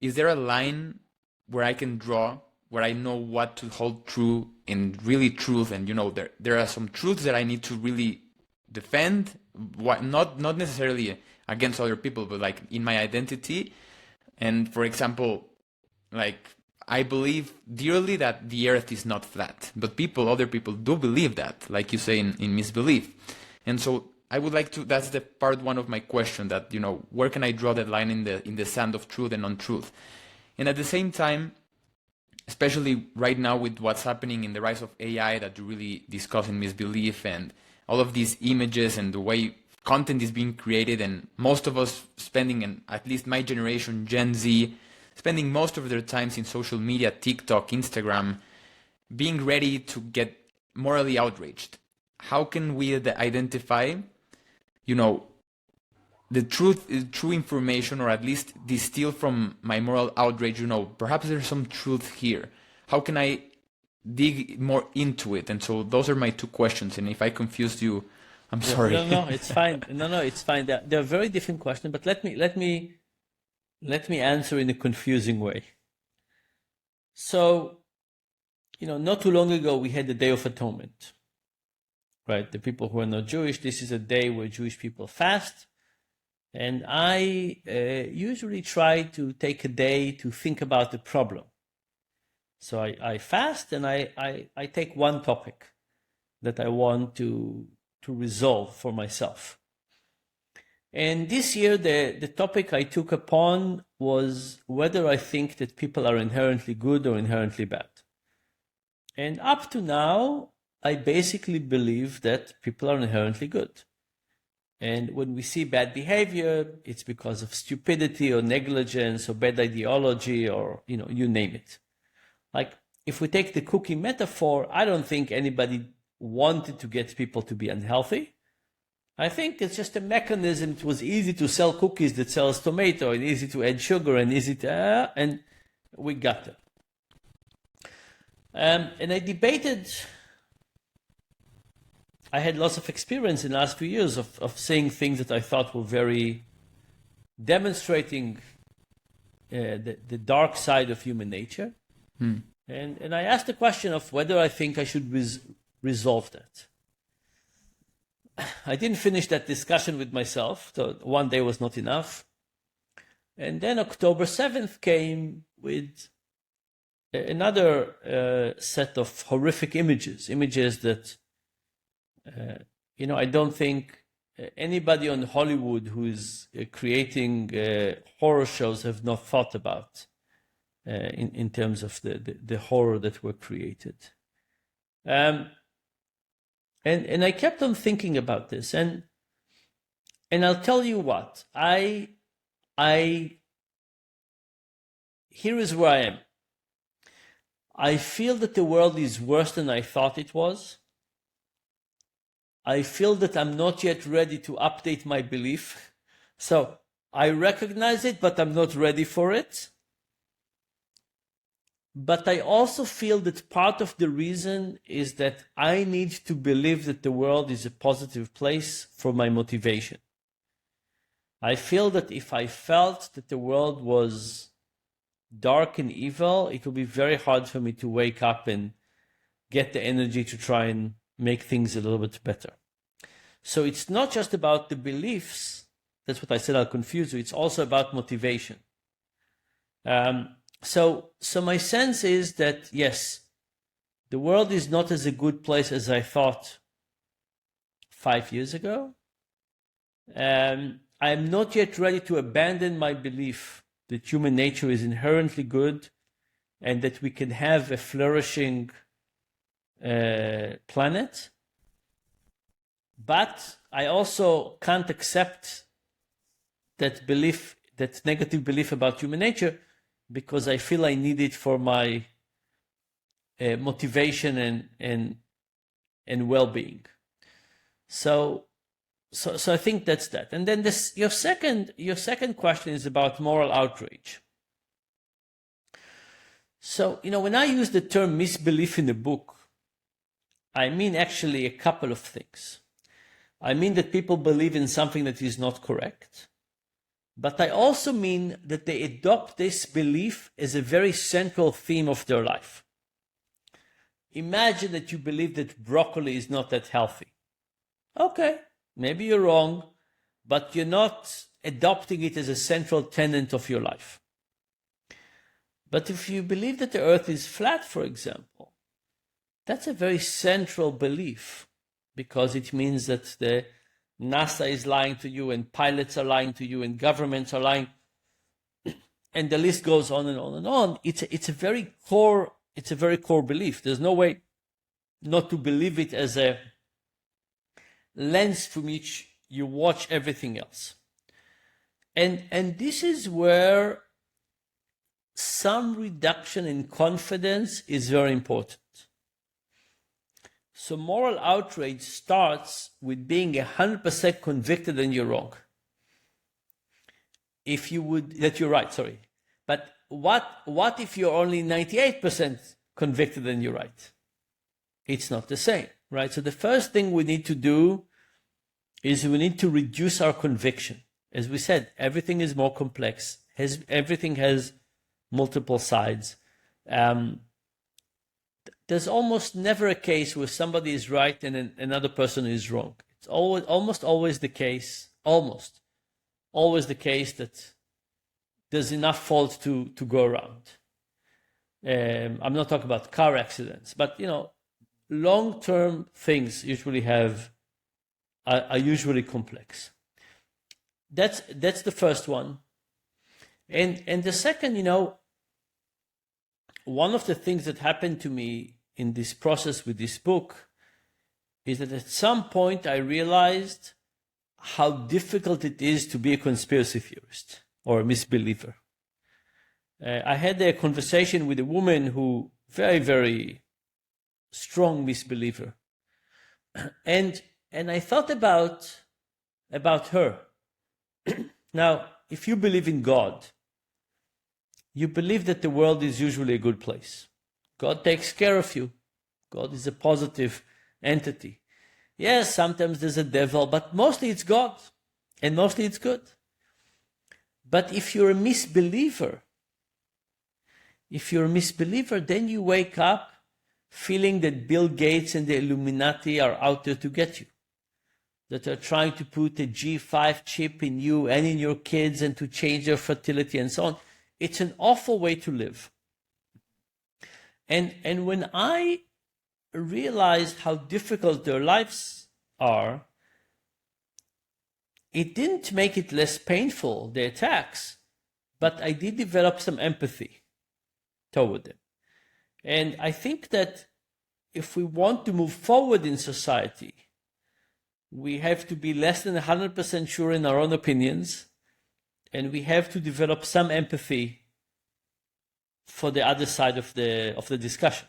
is there a line where I can draw, where I know what to hold true and really truth? And there are some truths that I need to really defend, not necessarily against other people, but like in my identity. And for example, like I believe dearly that the earth is not flat, but other people do believe that, like you say in Misbelief. And so I would like to, that's the part one of my question, that, where can I draw that line in the sand of truth and untruth? And at the same time, especially right now with what's happening in the rise of AI that you really discuss in Misbelief, and all of these images and the way content is being created, and most of us spending, and at least my generation, Gen Z, spending most of their times in social media, TikTok, Instagram, being ready to get morally outraged. How can we identify, the true information, or at least distill from my moral outrage, perhaps there's some truth here. How can I dig more into it? And so those are my two questions. And if I confused you, I'm sorry. No, it's fine. No, it's fine. They're very different questions, but let me answer in a confusing way. So, not too long ago, we had the Day of Atonement, right? The people who are not Jewish, this is a day where Jewish people fast. And I usually try to take a day to think about the problem. So I fast, and I take one topic that I want to resolve for myself. And this year, the topic I took upon was whether I think that people are inherently good or inherently bad. And up to now, I basically believe that people are inherently good. And when we see bad behavior, it's because of stupidity or negligence or bad ideology, or, you name it. Like, if we take the cookie metaphor, I don't think anybody wanted to get people to be unhealthy. I think it's just a mechanism. It was easy to sell cookies that sells tomato, and easy to add sugar, and easy to, and we got them. And I debated. I had lots of experience in the last few years of saying things that I thought were very demonstrating the dark side of human nature. And I asked the question of whether I think I should resolve that. I didn't finish that discussion with myself, so one day was not enough. And then October 7th came with another set of horrific images that I don't think anybody on Hollywood who is creating horror shows have not thought about in terms of the horror that were created. And I kept on thinking about this, and I'll tell you what, here is where I am. I feel that the world is worse than I thought it was. I feel that I'm not yet ready to update my belief. So I recognize it, but I'm not ready for it. But I also feel that part of the reason is that I need to believe that the world is a positive place for my motivation. I feel that if I felt that the world was dark and evil, it would be very hard for me to wake up and get the energy to try and make things a little bit better. So it's not just about the beliefs. That's what I said, I'll confuse you. It's also about motivation. So my sense is that, yes, the world is not as a good place as I thought 5 years ago. I'm not yet ready to abandon my belief that human nature is inherently good and that we can have a flourishing planet. But I also can't accept that belief, that negative belief about human nature, because I feel I need it for my motivation and well-being. So I think that's that. And then your second question is about moral outrage. So, when I use the term misbelief in the book, I mean actually a couple of things. I mean that people believe in something that is not correct. but I also mean that they adopt this belief as a very central theme of their life. Imagine that you believe that broccoli is not that healthy. Okay, maybe you're wrong, but you're not adopting it as a central tenet of your life. But if you believe that the earth is flat, for example, that's a very central belief, because it means that the NASA is lying to you, and pilots are lying to you, and governments are lying, and the list goes on and on and on. It's a very core belief. There's no way not to believe it as a lens from which you watch everything else. And this is where some reduction in confidence is very important. So moral outrage starts with being 100% convicted that you're wrong. That you're right, sorry. But what if you're only 98% convicted that you're right? It's not the same, right? So the first thing we need to do is we need to reduce our conviction. As we said, everything is more complex. Everything has multiple sides. There's almost never a case where somebody is right and another person is wrong. It's almost always the case that there's enough fault to go around. I'm not talking about car accidents, but long-term things usually are usually complex. That's the first one. And the second, one of the things that happened to me in this process with this book is that at some point I realized how difficult it is to be a conspiracy theorist or a misbeliever. I had a conversation with a woman who very, very strong misbeliever. And I thought about her. Now, if you believe in God, you believe that the world is usually a good place. God takes care of you. God is a positive entity. Yes, sometimes there's a devil, but mostly it's God, and mostly it's good. But if you're a misbeliever, then you wake up feeling that Bill Gates and the Illuminati are out there to get you, that are trying to put a G5 chip in you and in your kids and to change their fertility and so on. It's an awful way to live. And when I realized how difficult their lives are, it didn't make it less painful, the attacks, but I did develop some empathy toward them. And I think that if we want to move forward in society, we have to be less than 100% sure in our own opinions, and we have to develop some empathy for the other side of the discussion.